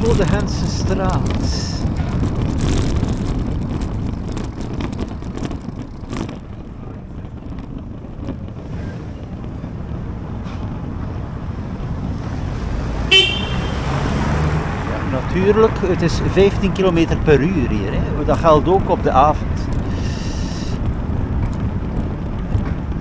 Zo de Gentse straat. Natuurlijk, het is 15 km per uur hier, hè. Dat geldt ook op de avond.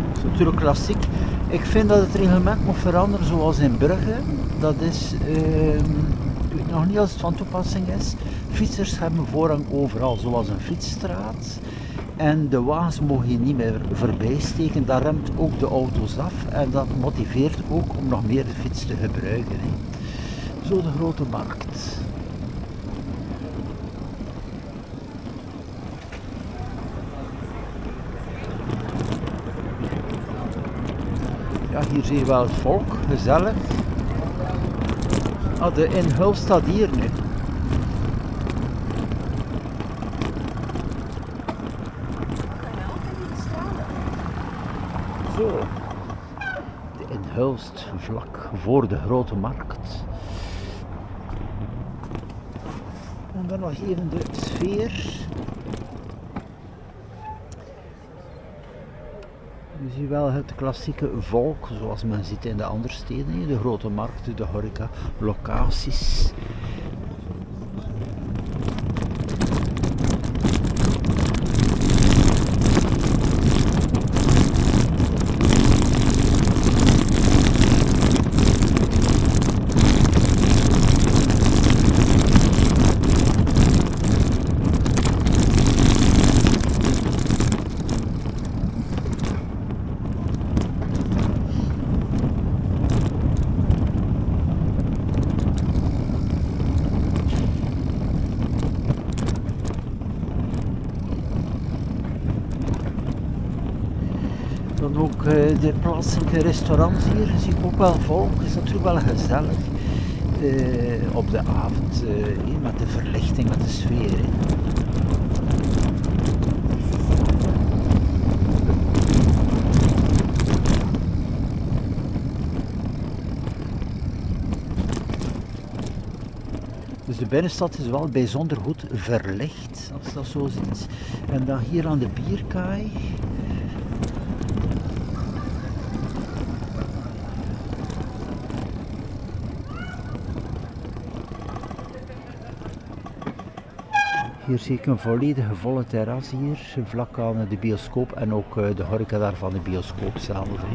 Dat is natuurlijk klassiek. Ik vind dat het reglement moet veranderen zoals in Brugge. Dat is, ik weet nog niet als het van toepassing is. Fietsers hebben voorrang overal, zoals een fietsstraat. En de wagens mogen je niet meer voorbij steken. Dat remt ook de auto's af en dat motiveert ook om nog meer de fiets te gebruiken, hè. Zo de grote markt. Ja, hier zie je wel het volk, gezellig. Ah, de inhul staat hier nu. Zo. De inhulst vlak voor de grote markt. En dan nog even de sfeer. Je ziet wel het klassieke volk, zoals men ziet in de andere steden, de grote markten, de horeca, locaties. Dan ook de plaatselijke restaurants hier, zie ik ook wel volk, is natuurlijk wel gezellig op de avond, met de verlichting, met de sfeer. Dus de binnenstad is wel bijzonder goed verlicht, als je dat zo ziet. En dan hier aan de bierkaai. Hier zie ik een volledige volle terras hier, vlak aan de bioscoop en ook de horeca daar van de bioscoop zelf. Hè.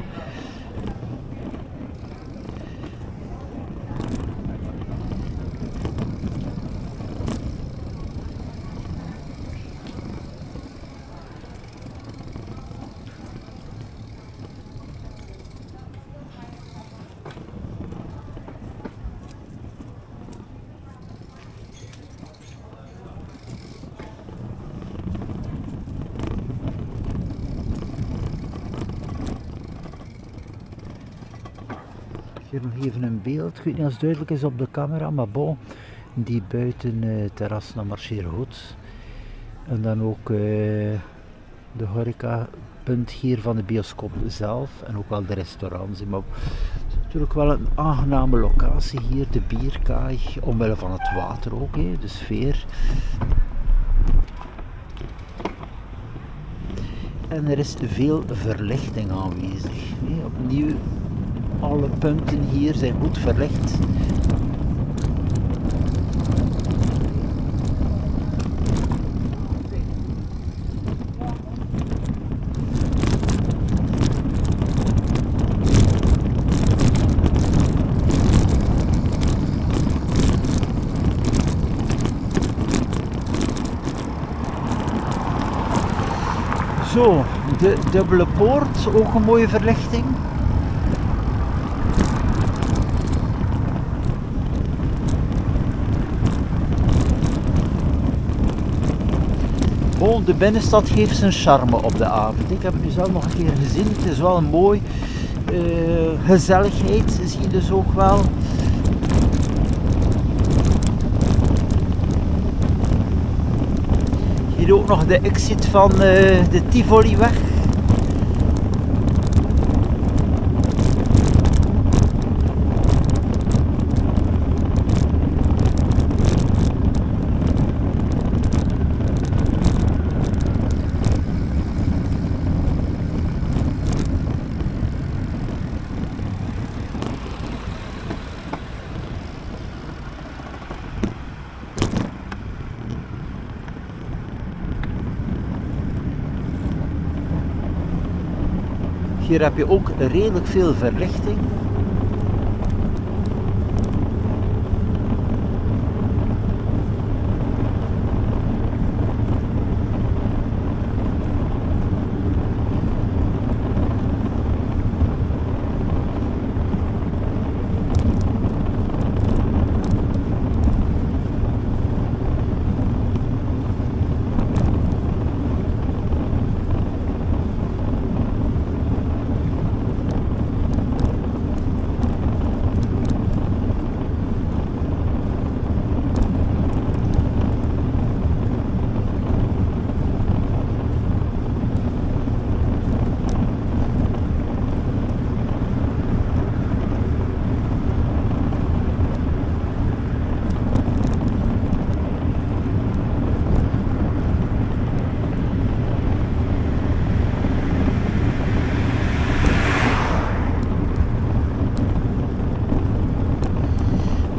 Hier nog even een beeld, ik weet niet of het duidelijk is op de camera, maar bon, die buiten terras dat marcheert goed. En dan ook de horecapunt hier van de bioscoop zelf en ook wel de restaurants. Maar het is natuurlijk wel een aangename locatie hier, de bierkaai, omwille van het water ook, de sfeer. En er is veel verlichting aanwezig. Opnieuw, alle punten hier zijn goed verlicht. Zo, de dubbele poort, ook een mooie verlichting. Bon, de binnenstad geeft zijn charme op de avond. Ik heb het nu zelf nog een keer gezien. Het is wel mooi. Gezelligheid zie je dus ook wel. Hier ook nog de exit van de Tivoliweg. Hier heb je ook redelijk veel verlichting.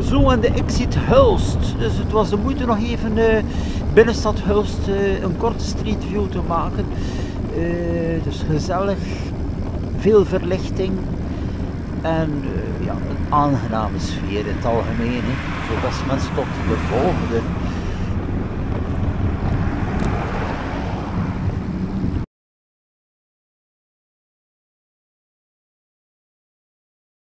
Zo, en de exit Hulst. Dus het was de moeite nog even binnenstad Hulst een korte street view te maken. Dus gezellig, veel verlichting en ja, een aangename sfeer in het algemeen. Zo beste mensen, tot de volgende.